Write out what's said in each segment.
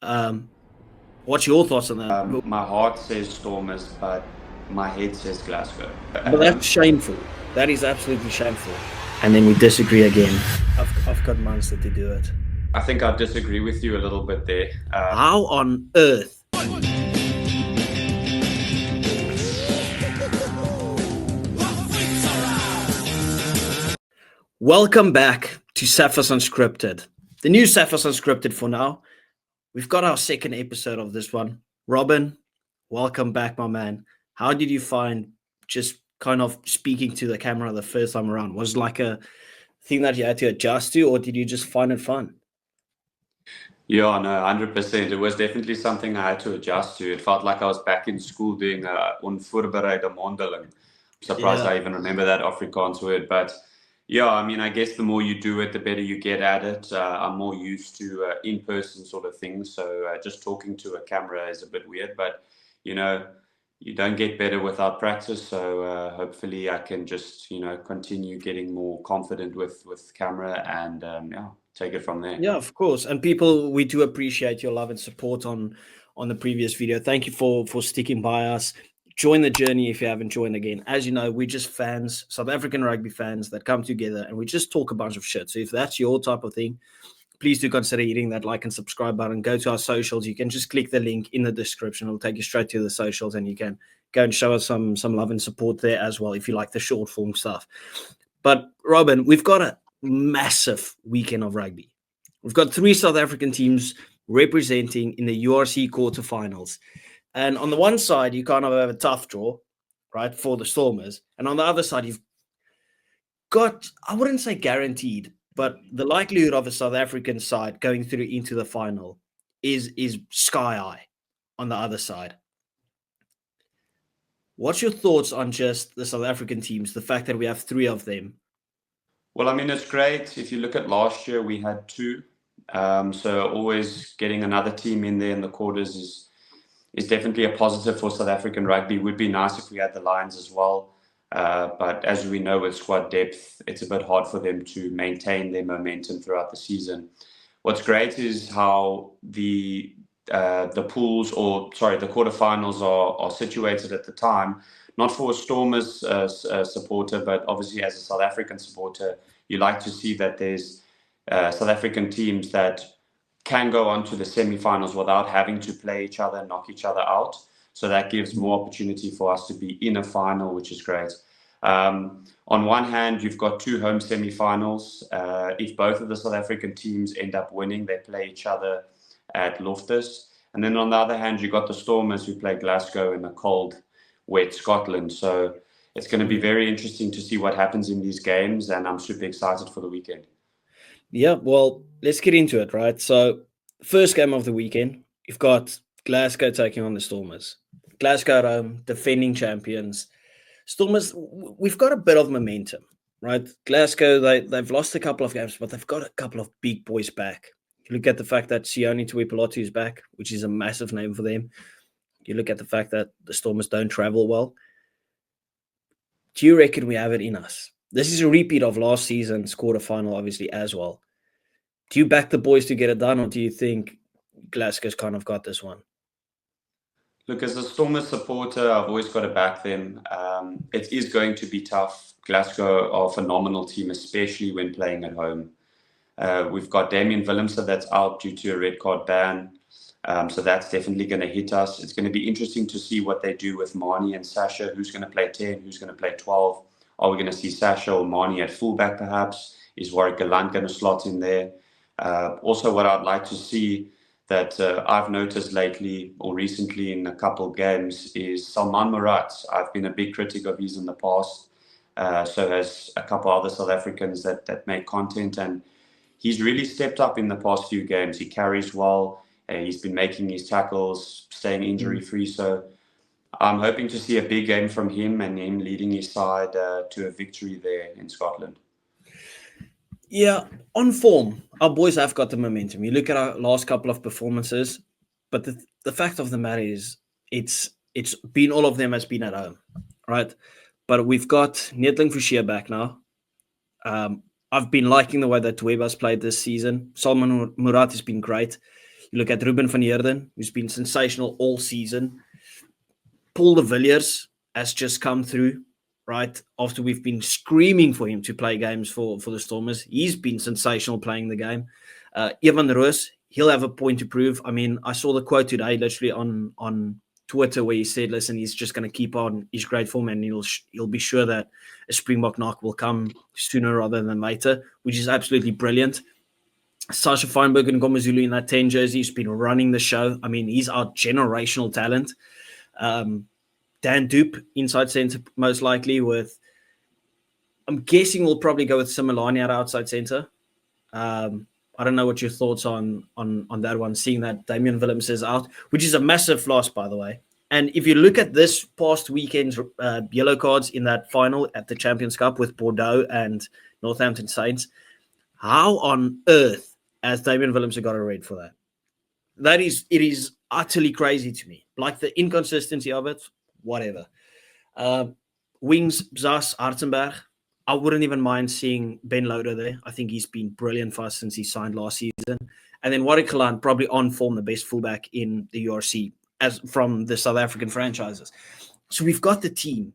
What's your thoughts on that? My heart says Stormers, but my head says Glasgow. But that's shameful. That is absolutely shameful. And then we disagree again. I've got Munster to do it. I think I disagree with you a little bit there. How on earth? Welcome back to Saffa's Unscripted. The new Saffa's Unscripted for now. We've got our second episode of this one. Robin, welcome back, my man. How did you find just kind of speaking to the camera the first time around? Was it like a thing that you had to adjust to, or did you just find it fun? Yeah, no, 100%. It was definitely something I had to adjust to. It felt like I was back in school doing onvoorbereide mondeling. I'm surprised I even remember that Afrikaans word. But yeah, I mean, I guess the more you do it, the better you get at it. I'm more used to in-person sort of things. So just talking to a camera is a bit weird. But, you know, you don't get better without practice. So hopefully I can just, continue getting more confident with camera and, take it from there. Yeah, of course. And people, we do appreciate your love and support on the previous video. Thank you for sticking by us. Join the journey if you haven't joined again. As you know, we're just fans, South African rugby fans that come together and we just talk a bunch of shit. So if that's your type of thing, please do consider hitting that like and subscribe button. Go to our socials. You can just click the link in the description. It'll take you straight to the socials and you can go and show us some love and support there as well if you like the short form stuff. But Robin, we've got a massive weekend of rugby. We've got 3 South African teams representing in the URC quarterfinals. And on the one side, you kind of have a tough draw, right, for the Stormers. And on the other side, you've got, I wouldn't say guaranteed, but the likelihood of a South African side going through into the final is sky high on the other side. What's your thoughts on just the South African teams, the fact that we have 3 of them? Well, I mean, it's great. If you look at last year, we had 2. So always getting another team in there in the quarters is definitely a positive for South African rugby. It would be nice if we had the Lions as well. But as we know, with squad depth, it's a bit hard for them to maintain their momentum throughout the season. What's great is how the pools, the quarterfinals are situated at the time. Not for a Stormers supporter, but obviously as a South African supporter, you like to see that there's South African teams that can go on to the semi-finals without having to play each other and knock each other out. So that gives more opportunity for us to be in a final, which is great. On one hand, you've got 2 home semi-finals. If both of the South African teams end up winning, they play each other at Loftus. And then on the other hand, you've got the Stormers who play Glasgow in a cold, wet Scotland. So it's going to be very interesting to see what happens in these games. And I'm super excited for the weekend. Yeah, well, let's get into it, right? So, first game of the weekend, you've got Glasgow taking on the Stormers. Glasgow at home, defending champions. Stormers, we've got a bit of momentum, right? Glasgow, they've lost a couple of games, but they've got a couple of big boys back. You look at the fact that Sione Tuipulotu is back, which is a massive name for them. You look at the fact that the Stormers don't travel well. Do you reckon we have it in us? This is a repeat of last season's quarterfinal, obviously, as well. Do you back the boys to get it done, or do you think Glasgow's kind of got this one? Look, as a Stormers supporter, I've always got to back them. It is going to be tough. Glasgow are a phenomenal team, especially when playing at home. We've got Damian Willemse that's out due to a red card ban. So that's definitely going to hit us. It's going to be interesting to see what they do with Mani and Sasha. Who's going to play 10? Who's going to play 12? Are we going to see Sasha or Mani at fullback perhaps? Is Warwick Gallant going to slot in there? Also, what I'd like to see that I've noticed lately or recently in a couple of games is Salman Murat. I've been a big critic of his in the past. So has a couple other South Africans that make content. And he's really stepped up in the past few games. He carries well. He's been making his tackles, staying injury-free. So I'm hoping to see a big game from him and him leading his side to a victory there in Scotland. Yeah, on form, our boys have got the momentum. You look at our last couple of performances, but the fact of the matter is it's been all of them has been at home, right? But we've got Nettling Fouchier back now. I've been liking the way that Dweba's played this season. Salman Murat has been great. You look at Ruben van Heerden, who's been sensational all season. Paul de Villiers has just come through, right? After we've been screaming for him to play games for the Stormers. He's been sensational playing the game. Evan Roos, he'll have a point to prove. I mean, I saw the quote today literally on Twitter where he said, listen, he's just going to keep on his great form and he'll be sure that a Springbok knock will come sooner rather than later, which is absolutely brilliant. Sasha Feinberg and Ngomazulu in that 10 jersey has been running the show. I mean, he's our generational talent. Dan Dupe, inside centre, most likely with, I'm guessing we'll probably go with Similani at outside centre. I don't know what your thoughts on that one, seeing that Damian Willems is out, which is a massive loss, by the way. And if you look at this past weekend's yellow cards in that final at the Champions Cup with Bordeaux and Northampton Saints, how on earth has Damian Willems got a red for that? It is utterly crazy to me. Like the inconsistency of it, whatever. Wings, Zas, Hartenberg. I wouldn't even mind seeing Ben Loader there. I think he's been brilliant for us since he signed last season. And then Warwick Kalan, probably on form, the best fullback in the URC as from the South African franchises. So we've got the team.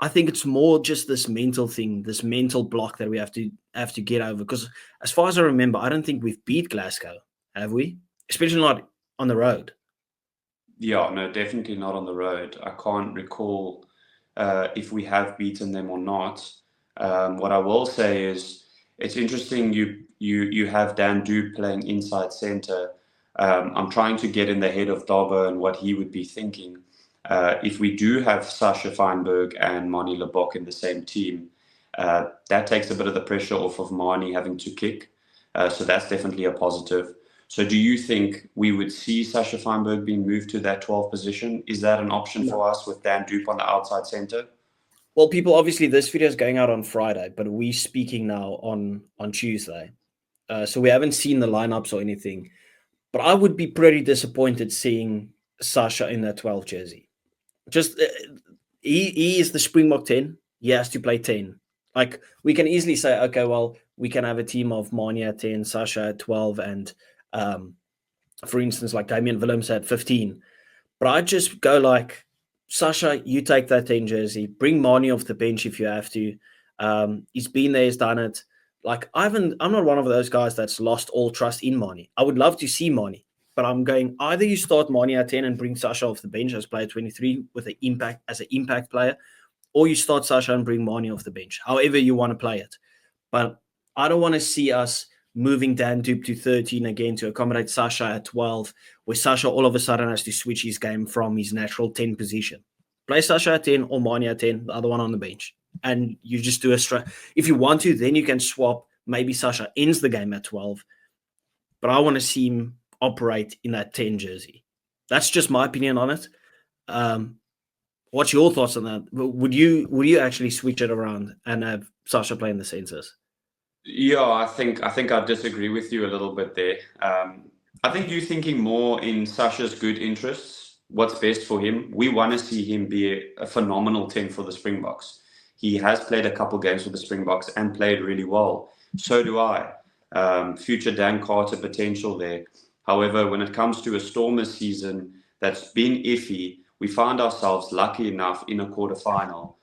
I think it's more just this mental thing, this mental block that we have to get over. Because as far as I remember, I don't think we've beat Glasgow, have we? Especially not on the road. Yeah, no, definitely not on the road. I can't recall if we have beaten them or not. What I will say is it's interesting you have Dan Dupe playing inside centre. I'm trying to get in the head of Dabo and what he would be thinking. If we do have Sasha Feinberg and Mani Lebok in the same team, that takes a bit of the pressure off of Mani having to kick. So that's definitely a positive. So do you think we would see Sasha Feinberg being moved to that 12 position? Is that an option for us with Dan Dupe on the outside centre? Well, people, obviously this video is going out on Friday, but we're speaking now on Tuesday. So we haven't seen the lineups or anything. But I would be pretty disappointed seeing Sasha in that 12 jersey. Just he is the Springbok 10. He has to play 10. Like we can easily say, okay, well, we can have a team of Mani at 10, Sasha at 12, and for instance, like Damian Willems at 15. But I just go like, Sasha, you take that 10 jersey, bring Mani off the bench if you have to. He's been there, he's done it. Like I'm not one of those guys that's lost all trust in Mani. I would love to see Mani, but I'm going either you start Mani at 10 and bring Sasha off the bench as player 23 with an impact as an impact player, or you start Sasha and bring Mani off the bench, however you want to play it. But I don't want to see us moving Dan Dupe to 13 again to accommodate Sasha at 12, where Sasha all of a sudden has to switch his game from his natural 10 position. Play Sasha at 10 or Mani at 10, the other one on the bench. And you just do if you want to, then you can swap. Maybe Sasha ends the game at 12, but I want to see him operate in that 10 jersey. That's just my opinion on it. What's your thoughts on that? Would you actually switch it around and have Sasha play in the centers? Yeah, I think I disagree with you a little bit there. I think you're thinking more in Sasha's good interests. What's best for him? We want to see him be a phenomenal 10 for the Springboks. He has played a couple games for the Springboks and played really well. So do I. Future Dan Carter potential there. However, when it comes to a Stormers season that's been iffy, we found ourselves lucky enough in a quarterfinal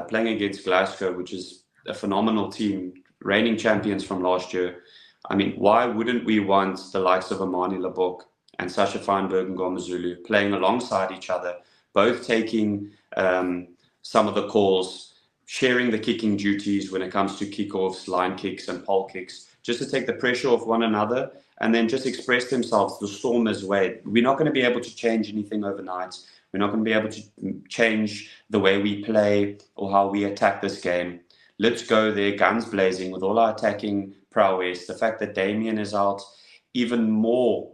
playing against Glasgow, which is a phenomenal team, reigning champions from last year. I mean, why wouldn't we want the likes of Amani Lebok and Sasha Feinberg and Ngomazulu playing alongside each other, both taking some of the calls, sharing the kicking duties when it comes to kickoffs, line kicks and pole kicks, just to take the pressure off one another and then just express themselves the Stormers way. We're not going to be able to change anything overnight. We're not going to be able to change the way we play or how we attack this game. Let's go there, guns blazing, with all our attacking prowess. The fact that Damien is out even more,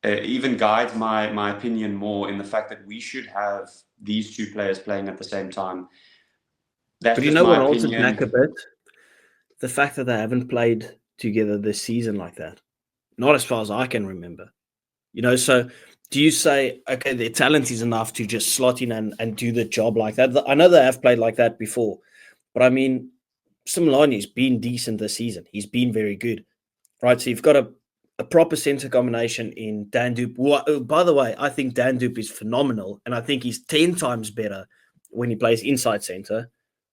even guides my opinion more in the fact that we should have these two players playing at the same time. That's but you just know my what holds it opinion. back a bit? The fact that they haven't played together this season like that. Not as far as I can remember. You know, so do you say, okay, their talent is enough to just slot in and do the job like that? I know they have played like that before, but I mean, Similani's been decent this season. He's been very good, right? So you've got a proper centre combination in Dan Dupe. By the way, I think Dan Dupe is phenomenal, and I think he's 10 times better when he plays inside centre,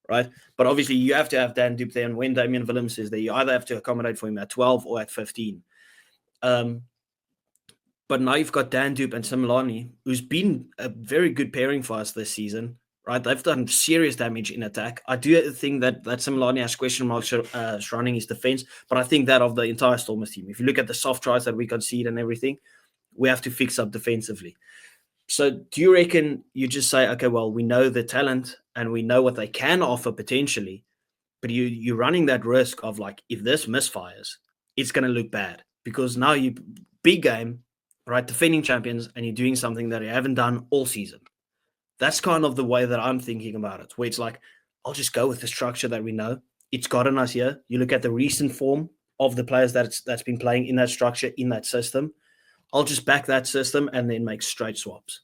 right? But obviously, you have to have Dan Dupe there, and when Damian Willems is there, you either have to accommodate for him at 12 or at 15. But now you've got Dan Dupe and Similani, who's been a very good pairing for us this season, right? They've done serious damage in attack. I do think that Similani has question marks surrounding his defense, but I think that of the entire Stormers team. If you look at the soft tries that we concede and everything, we have to fix up defensively. So do you reckon you just say, okay, well, we know the talent and we know what they can offer potentially, but you're running that risk of like, if this misfires, it's going to look bad because now you big game, right? Defending champions, and you're doing something that you haven't done all season. That's kind of the way that I'm thinking about it, where it's like, I'll just go with the structure that we know. It's gotten us here. You look at the recent form of the players that's been playing in that structure, in that system. I'll just back that system and then make straight swaps.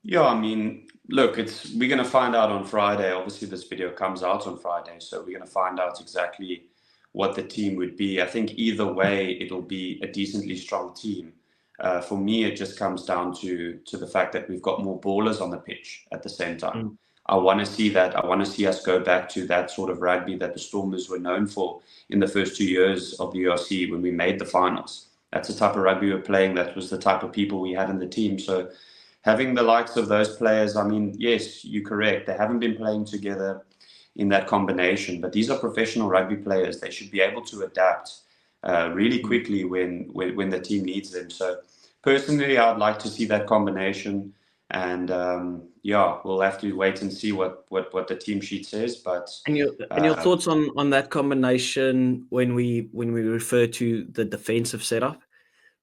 Yeah, I mean, look, we're going to find out on Friday. Obviously, this video comes out on Friday, so we're going to find out exactly what the team would be. I think either way, it'll be a decently strong team. For me, it just comes down to the fact that we've got more ballers on the pitch at the same time. I want to see that. I want to see us go back to that sort of rugby that the Stormers were known for in the first 2 years of the URC when we made the finals. That's the type of rugby we were playing. That was the type of people we had in the team. So having the likes of those players, I mean, yes, you're correct. They haven't been playing together in that combination, but these are professional rugby players. They should be able to adapt really quickly when the team needs them. So personally, I'd like to see that combination, and we'll have to wait and see what the team sheet says. But your thoughts on that combination when we refer to the defensive setup,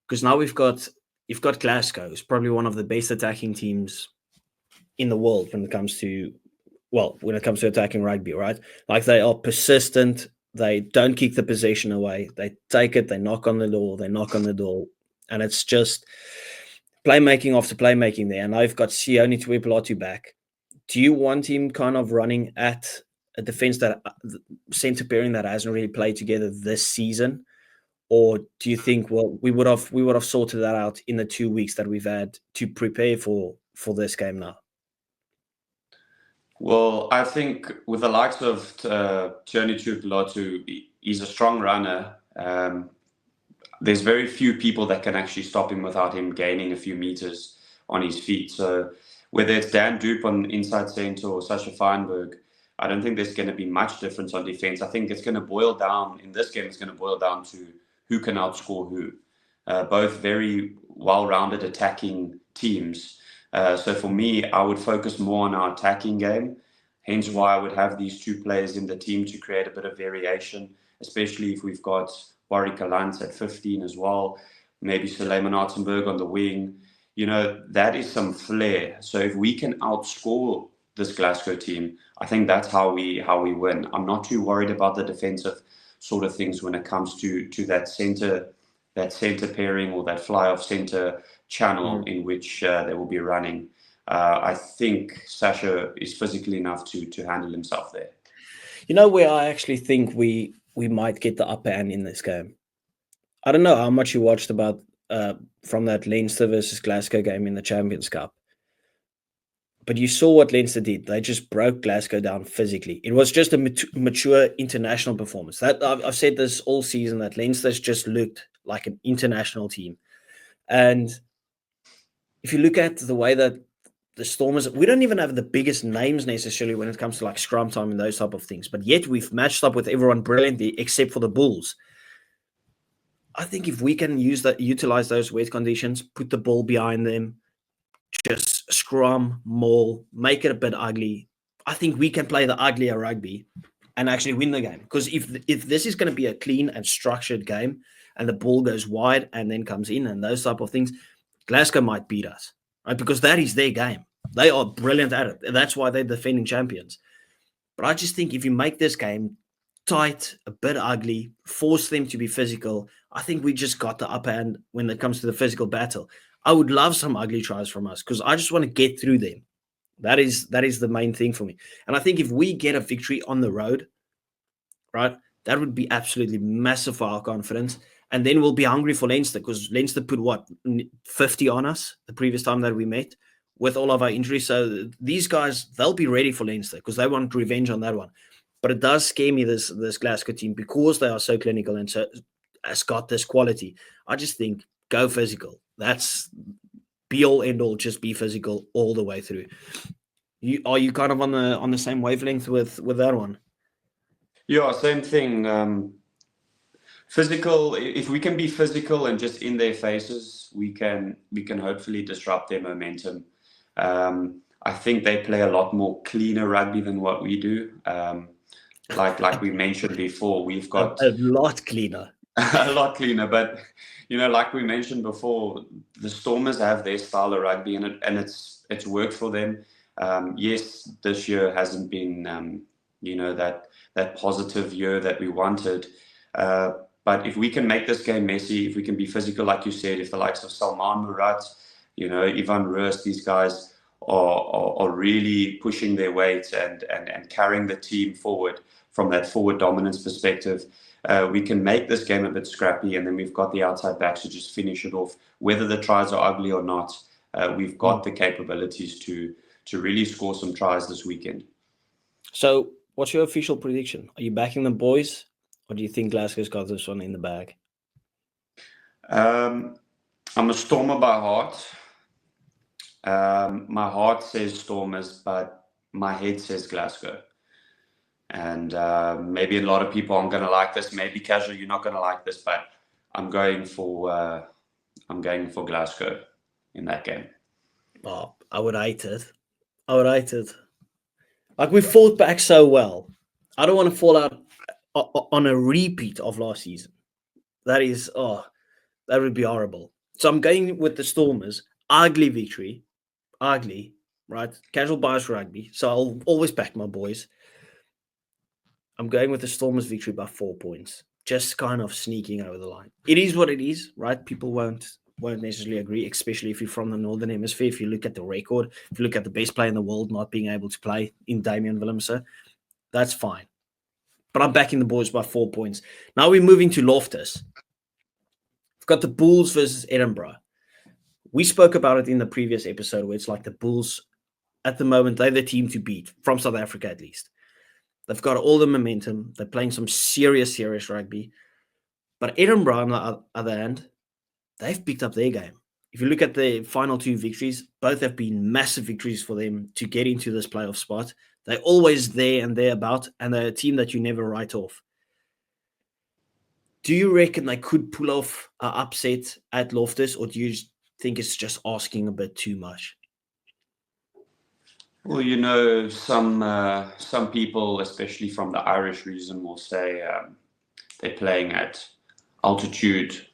because now you've got GLASGOW, who's probably one of the best attacking teams in the world when it comes to attacking rugby, right? Like, they are persistent. They don't kick the possession away. They take it. They knock on the door. And it's just playmaking after playmaking there. And I've got Sione Tuipolatu back. Do you want him kind of running at a defense that centre pairing that hasn't really played together this season? Or do you think, well, we would have sorted that out in the 2 weeks that we've had to prepare for this game now? Well, I think with the likes of Sione Tuipolatu, he's a strong runner. There's very few people that can actually stop him without him gaining a few meters on his feet. So whether it's Dan Dupe on inside centre or Sasha Feinberg, I don't think there's going to be much difference on defense. I think it's going to boil down, in this game, it's going to boil down to who can outscore who. Both very well-rounded attacking teams. So for me, I would focus more on our attacking game. Hence why I would have these two players in the team to create a bit of variation, especially if we've got Warwick Alliance at 15 as well, maybe Suleiman Artenberg on the wing. You know, that is some flair. So if we can outscore this GLASGOW team, I think that's how we win. I'm not too worried about the defensive sort of things when it comes to that center pairing or that fly-off center channel in which they will be running. I think Sasha is physically enough to handle himself there. You know where I actually think we might get the upper hand in this game? I don't know how much you watched about from that Leinster versus GLASGOW game in the Champions Cup, but you saw what Leinster did. They just broke GLASGOW down physically. It was just a mature international performance. That I've said this all season, that Leinster's just looked like an international team. And if you look at the way that the Stormers, we don't even have the biggest names necessarily when it comes to like scrum time and those type of things, but yet we've matched up with everyone brilliantly except for the Bulls. I think if we can utilize those wet conditions, put the ball behind them, just scrum, maul, make it a bit ugly, I think we can play the uglier rugby and actually win the game. Because if this is going to be a clean and structured game and the ball goes wide and then comes in and those type of things, GLASGOW might beat us, right? Because that is their game. They are brilliant at it. That's why they're defending champions. But I just think if you make this game tight, a bit ugly, force them to be physical, I think we just got the upper hand when it comes to the physical battle. I would love some ugly tries from us because I just want to get through them. That is the main thing for me. And I think if we get a victory on the road, right, That would be absolutely massive for our confidence. And then we'll be hungry for Leinster, because Leinster put, what, 50 on us the previous time that we met with all of our injuries. So these guys, they'll be ready for Leinster because they want revenge on that one. But it does scare me, this Glasgow team, because they are so clinical and so has got this quality. I just think go physical. That's be all end all. Just be physical all the way through. Are you kind of on the same wavelength with that one? Yeah, same thing. Physical. If we can be physical and just in their faces, we can hopefully disrupt their momentum. I think they play a lot more cleaner rugby than what we do. Like we mentioned before, we've got a lot cleaner. a lot cleaner. But like we mentioned before, the Stormers have their style of rugby, and it's worked for them. Yes, this year hasn't been that positive year that we wanted. But if we can make this game messy, if we can be physical, like you said, if the likes of Salman Murat, Ivan Roos, these guys are really pushing their weight and carrying the team forward from that forward dominance perspective, we can make this game a bit scrappy, and then we've got the outside backs to just finish it off. Whether the tries are ugly or not, we've got the capabilities to really score some tries this weekend. So what's your official prediction? Are you backing the boys, or do you think Glasgow's got this one in the bag? I'm a Stormer by heart. My heart says Stormers, but my head says Glasgow. And maybe a lot of people aren't going to like this. Maybe casual, you're not going to like this, but I'm going for Glasgow in that game. Oh, I would hate it. Like, we fought back so well. I don't want to fall out on a repeat of last season. That would be horrible. So I'm going with the Stormers. Ugly victory. Ugly, right? Casual bias rugby. So I'll always back my boys. I'm going with the Stormers victory by 4 points. Just kind of sneaking over the line. It is what it is, right? People won't necessarily agree, especially if you're from the Northern Hemisphere. If you look at the record, if you look at the best player in the world not being able to play in Damian Willemse, that's fine. But I'm backing the boys by 4 points. Now we're moving to Loftus. We've got the Bulls versus Edinburgh. We spoke about it in the previous episode, where it's like the Bulls, at the moment, they're the team to beat, from South Africa at least. They've got all the momentum. They're playing some serious rugby. But Edinburgh, on the other hand, they've picked up their game. If you look at the final 2 victories, both have been massive victories for them to get into this playoff spot. They're always there and thereabout, and they're a team that you never write off. Do you reckon they could pull off an upset at Loftus, or do you think it's just asking a bit too much? Well, some people, especially from the Irish region, will say they're playing at altitude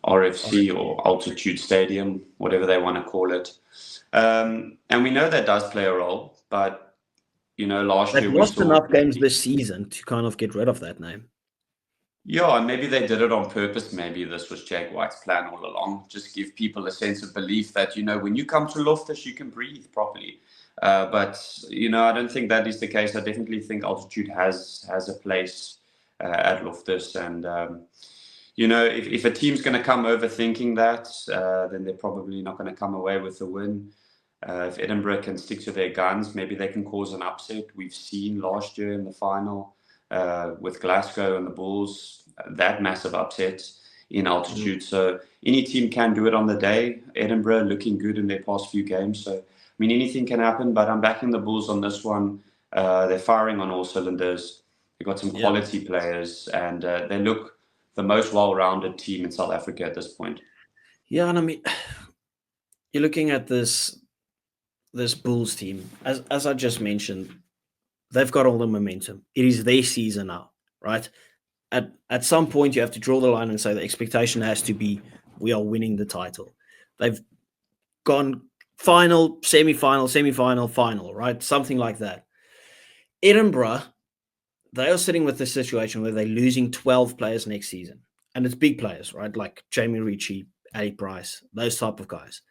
RFC or altitude stadium, whatever they want to call it. And we know that does play a role, but last year They've we lost saw enough games this season to kind of get rid of that name. Yeah, and maybe they did it on purpose. Maybe this was Jack White's plan all along. Just give people a sense of belief that, when you come to Loftus, you can breathe properly. But I don't think that is the case. I definitely think altitude has a place at Loftus. And, if a team's going to come over thinking that, then they're probably not going to come away with the win. If Edinburgh can stick to their guns, maybe they can cause an upset. We've seen last year in the final with Glasgow and the Bulls, that massive upset in altitude. So any team can do it on the day. Edinburgh looking good in their past few games. So, anything can happen, but I'm backing the Bulls on this one. They're firing on all cylinders. They've got some quality players, and they look the most well-rounded team in South Africa at this point. Yeah, and you're looking at this Bulls team, as I just mentioned, they've got all the momentum. It is their season now, right? At some point, you have to draw the line and say the expectation has to be we are winning the title. They've gone final, semi-final, final, right? Something like that. Edinburgh, they are sitting with this situation where they're losing 12 players next season. And it's big players, right? Like Jamie Ritchie, Ali Price, those type of guys.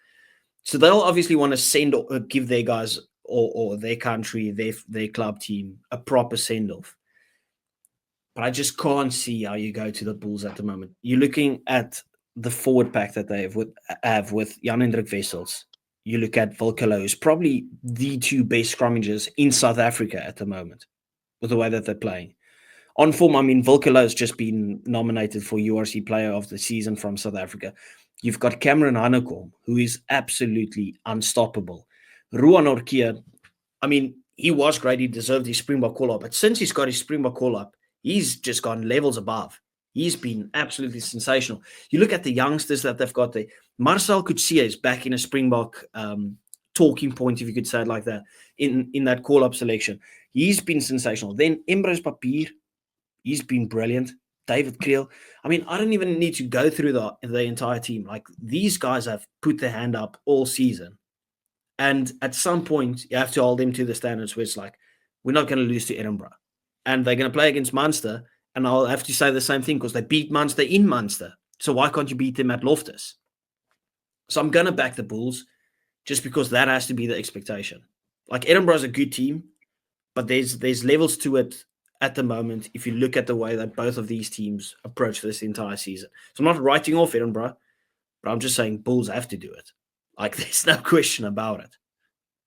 So they'll obviously want to send or give their guys or their country, their club team a proper send-off. but I just can't see how you go to the Bulls at the moment. You're looking at the forward pack that they have with Jan-Hendrik Wessels. You look at Volkelo, who's probably the two best scrummagers in South Africa at the moment with the way that they're playing. On form, I mean, Volkelo has just been nominated for URC Player of the Season from South Africa. You've got Cameron Hanekom, who is absolutely unstoppable. Ruan Orkia, I mean, he was great. He deserved his Springbok call-up. But since he's got his Springbok call-up, he's just gone levels above. He's been absolutely sensational. You look at the youngsters that they've got there. Marcel Kutsia is back in a Springbok talking point, if you could say it like that, in that call-up selection. He's been sensational. Then Embrose Papier, he's been brilliant. David Creel. I mean, I don't even need to go through the entire team. Like, these guys have put their hand up all season. And at some point, you have to hold them to the standards where it's like, we're not going to lose to Edinburgh. And they're going to play against Munster. And I'll have to say the same thing because they beat Munster in Munster. So why can't you beat them at Loftus? So I'm going to back the Bulls just because that has to be the expectation. Like, Edinburgh's a good team, but there's levels to it at the moment if you look at the way that both of these teams approach this entire season. So I'm not writing off Edinburgh, but I'm just saying Bulls have to do it. Like, there's no question about it.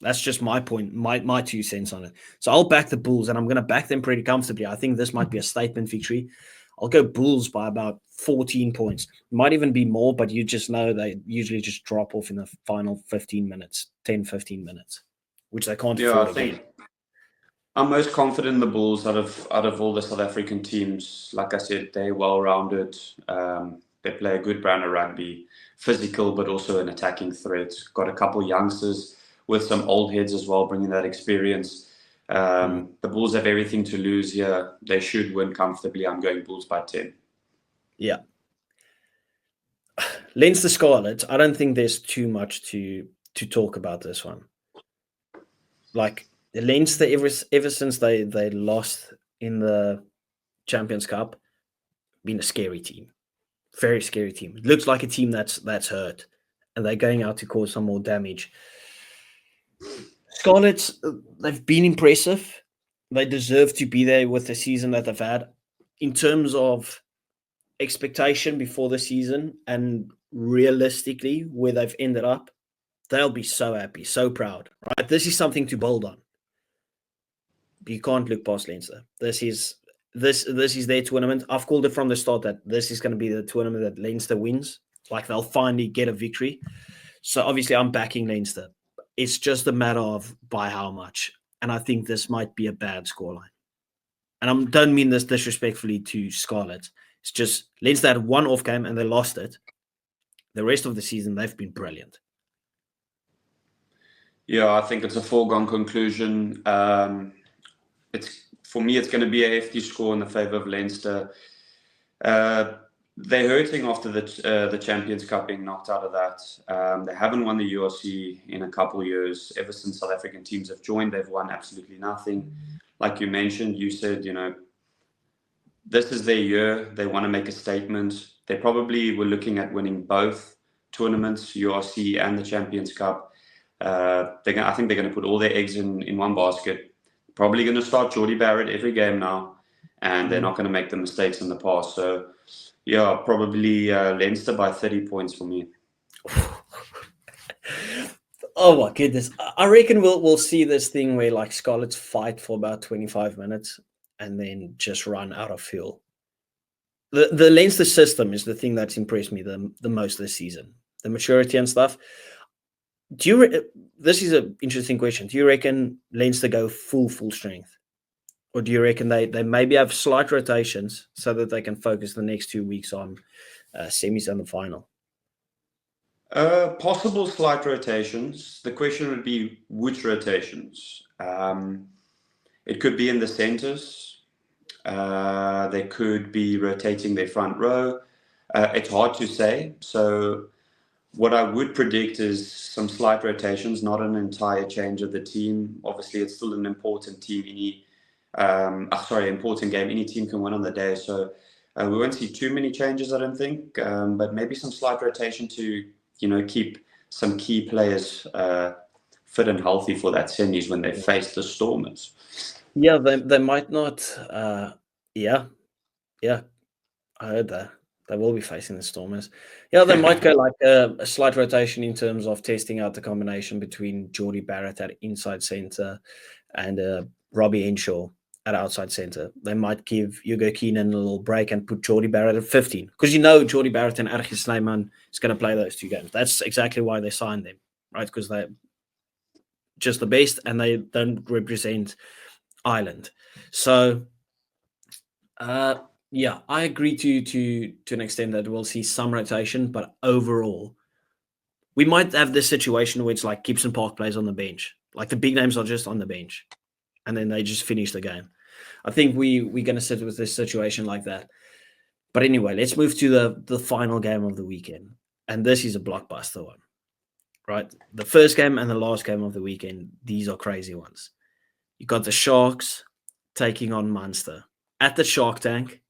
That's just my point, my 2 cents on it. So I'll back the Bulls, and I'm going to back them pretty comfortably. I think this might be a statement victory. I'll go Bulls by about 14 points. Might even be more, but you just know they usually just drop off in the final 15 minutes, 10, 15 minutes, which they can't afford. I think I'm most confident in the Bulls out of all the South African teams. Like I said, they're well-rounded. They play a good brand of rugby, physical, but also an attacking threat. Got a couple youngsters with some old heads as well, bringing that experience. The Bulls have everything to lose here. They should win comfortably. I'm going Bulls by 10. Yeah. Leinster Scarlets, I don't think there's too much to talk about this one. Like, the Leinster, ever since they lost in the Champions Cup, been a scary team. Very scary team. It looks like a team that's hurt, and they're going out to cause some more damage. Scarlets, they've been impressive. They deserve to be there with the season that they've had. In terms of expectation before the season and realistically where they've ended up, they'll be so happy, so proud. Right? This is something to build on. But you can't look past Leinster. This is their tournament. I've called it from the start that this is going to be the tournament that Leinster wins. Like, they'll finally get a victory. So obviously I'm backing Leinster. It's just a matter of by how much. And I think this might be a bad scoreline. And I don't mean this disrespectfully to Scarlets. It's just Leinster had one off game and they lost it. The rest of the season, they've been brilliant. Yeah, I think it's a foregone conclusion. For me, it's going to be a hefty score in the favour of Leinster. They're hurting after the Champions Cup being knocked out of that. They haven't won the URC in a couple of years. Ever since South African teams have joined, they've won absolutely nothing. Like you mentioned, you said, this is their year. They want to make a statement. They probably were looking at winning both tournaments, URC and the Champions Cup. I think they're going to put all their eggs in one basket. Probably going to start Geordie Barrett every game now, and they're not going to make the mistakes in the past. So, yeah, probably Leinster by 30 points for me. Oh my goodness! I reckon we'll see this thing where, like, Scarlets fight for about 25 minutes and then just run out of fuel. The Leinster system is the thing that's impressed me the most this season. The maturity and stuff. This is an interesting question. Do you reckon Leinster go full strength? Or do you reckon they maybe have slight rotations so that they can focus the next 2 weeks on semis and the final? Possible slight rotations. The question would be which rotations. It could be in the centres. They could be rotating their front row. It's hard to say. So what I would predict is some slight rotations, not an entire change of the team. Obviously, it's still an important team. Important game. Any team can win on the day. So we won't see too many changes, I don't think. But maybe some slight rotation to, keep some key players fit and healthy for that semis when they face the Stormers. Yeah, they might not. Yeah, I heard that. They will be facing the Stormers. Yeah, they might go like a slight rotation in terms of testing out the combination between Geordie Barrett at inside centre and Robbie Henshaw at outside centre. They might give Hugo Keenan a little break and put Geordie Barrett at 15. Because Geordie Barrett and Ergis Snyman is going to play those 2 games. That's exactly why they signed them, right? Because they're just the best and they don't represent Ireland. So, yeah, I agree to an extent that we'll see some rotation, but overall, we might have this situation where it's like Gibson Park plays on the bench. Like the big names are just on the bench and then they just finish the game. I think we're going to sit with this situation like that. But anyway, let's move to the final game of the weekend. And this is a blockbuster one, right? The first game and the last game of the weekend, these are crazy ones. You got the Sharks taking on Munster at the Shark Tank.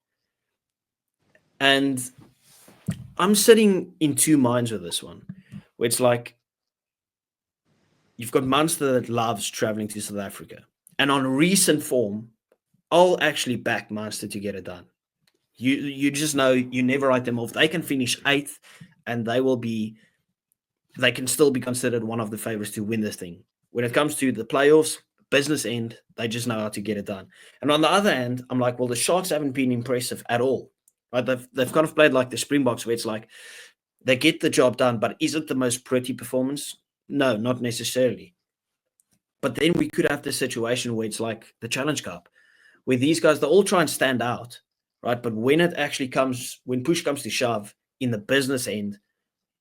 And I'm sitting in 2 minds with this one, where it's like you've got Munster that loves traveling to South Africa. And on recent form, I'll actually back Munster to get it done. You just know you never write them off. They can finish 8th and they can still be considered one of the favorites to win this thing. When it comes to the playoffs, business end, they just know how to get it done. And on the other hand, I'm like, well, the Sharks haven't been impressive at all. Right? They've kind of played like the Springboks, where it's like they get the job done, but is it the most pretty performance? No, not necessarily. But then we could have this situation where it's like the Challenge Cup, where these guys, they all try and stand out, right? But when it actually comes, when push comes to shove in the business end,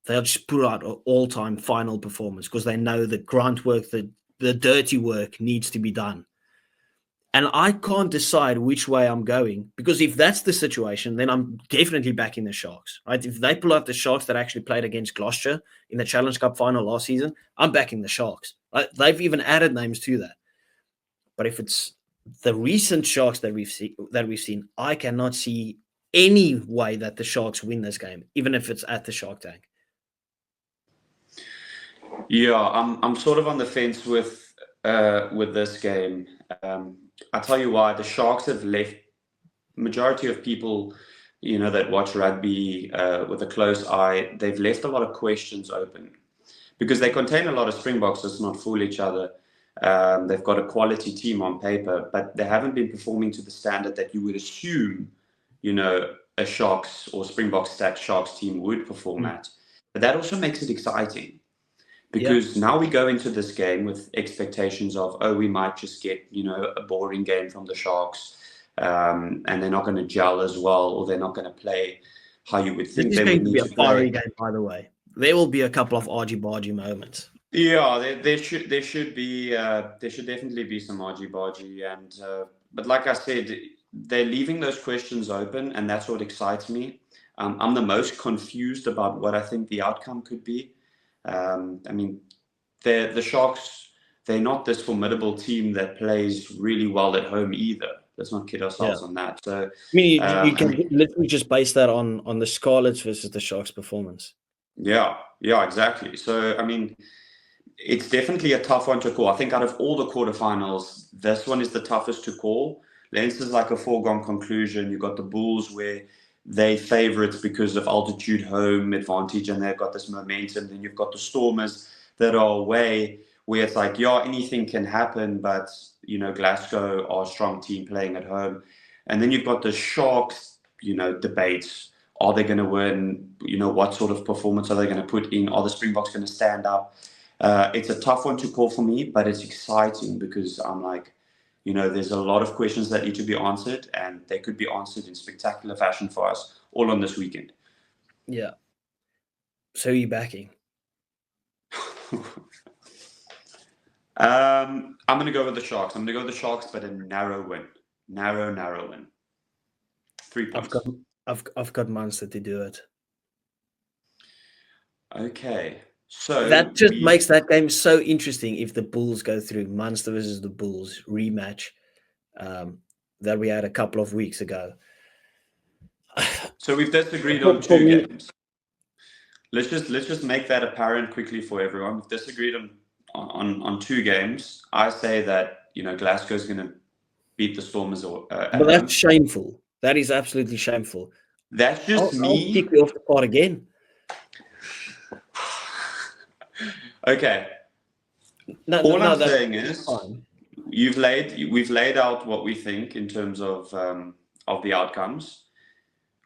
they'll just put out an all-time final performance because they know the grunt work, the dirty work needs to be done. And I can't decide which way I'm going, because if that's the situation, then I'm definitely backing the Sharks, right? If they pull out the Sharks that actually played against Gloucester in the Challenge Cup final last season, I'm backing the Sharks. Right? They've even added names to that. But if it's the recent Sharks that we've seen, I cannot see any way that the Sharks win this game, even if it's at the Shark Tank. Yeah, I'm sort of on the fence with this game. I'll tell you why. The Sharks have left majority of people, that watch rugby with a close eye. They've left a lot of questions open because they contain a lot of Springboks. Let's not fool each other. They've got a quality team on paper, but they haven't been performing to the standard that you would assume, a Sharks or Springboks stacked Sharks team would perform at. But that also makes it exciting. Because now we go into this game with expectations of, we might just get, a boring game from the Sharks, and they're not going to gel as well, or they're not going to play how you would think they would need to play. This is going to be a fiery game, by the way. There will be a couple of argy-bargy moments. Yeah, there should definitely be some argy-bargy, and but like I said, they're leaving those questions open, and that's what excites me. I'm the most confused about what I think the outcome could be. The Sharks, they're not this formidable team that plays really well at home either. Let's not kid ourselves on that. So you can literally just base that on the Scarlets versus the Sharks performance. Yeah, exactly. So it's definitely a tough one to call. I think out of all the quarterfinals, this one is the toughest to call. Leinster's like a foregone conclusion. You've got the Bulls where they favourites because of altitude, home advantage, and they've got this momentum. Then you've got the Stormers that are away, where it's like, anything can happen, but Glasgow are a strong team playing at home. And then you've got the Sharks, debates. Are they going to win? What sort of performance are they going to put in? Are the Springboks going to stand up? It's a tough one to call for me, but it's exciting because I'm like, there's a lot of questions that need to be answered, and they could be answered in spectacular fashion for us all on this weekend. Yeah. So are you backing? I'm going to go with the Sharks. I'm going to go with the Sharks, but a narrow win. Narrow win. 3 points. I've got Munster to do it. Okay. So that just makes that game so interesting if the Bulls go through. Munster versus the Bulls rematch that we had a couple of weeks ago. So we've disagreed on 2 games. Let's just make that apparent quickly for everyone. We've disagreed on 2 games. I say that Glasgow's going to beat the Stormers. But that's shameful. That is absolutely shameful. That's just I'll me. kick you off the pot again. Okay. All I'm saying is we've laid out what we think in terms of the outcomes.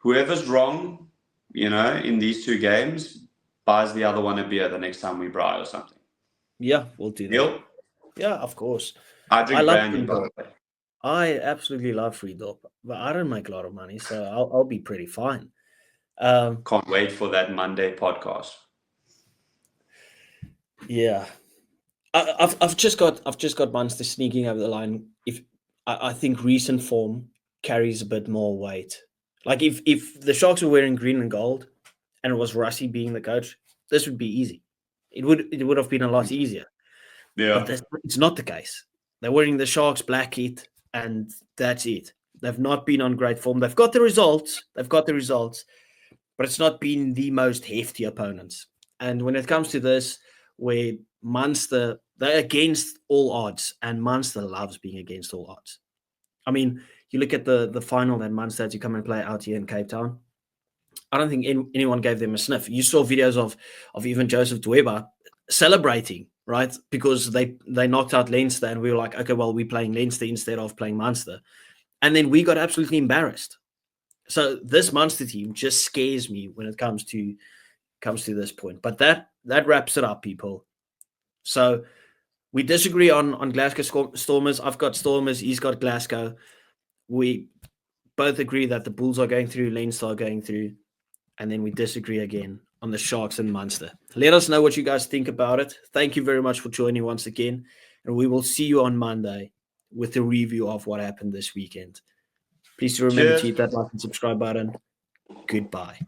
Whoever's wrong, in these 2 games, buys the other one a beer the next time we braai or something. Yeah, we'll do that. Deal? Yeah, of course. I drink love brandy, by the way. I absolutely love free dop, but I don't make a lot of money, so I'll be pretty fine. Can't wait for that Monday podcast. Yeah, I've just got Munster sneaking over the line. If I think recent form carries a bit more weight. Like if the Sharks were wearing green and gold, and it was Rusty being the coach, this would be easy. It would have been a lot easier. Yeah, but it's not the case. They're wearing the Sharks black kit, and that's it. They've not been on great form. They've got the results, but it's not been the most hefty opponents. And when it comes to this, where Munster, they're against all odds, and Munster loves being against all odds. I mean, you look at the final that Munster had to come and play out here in Cape Town. I don't think anyone gave them a sniff. You saw videos of even Joseph Dweba celebrating, right? Because they knocked out Leinster, and we were like, okay, well, we're playing Leinster instead of playing Munster. And then we got absolutely embarrassed. So this Munster team just scares me when it comes to this point. But that wraps it up, people. So we disagree on Glasgow Stormers. I've got Stormers. He's got Glasgow. We both agree that the Bulls are going through, Leinster are going through, and then we disagree again on the Sharks and Munster. Let us know what you guys think about it. Thank you very much for joining once again, and we will see you on Monday with a review of what happened this weekend. Please remember to hit that like and subscribe button. Goodbye.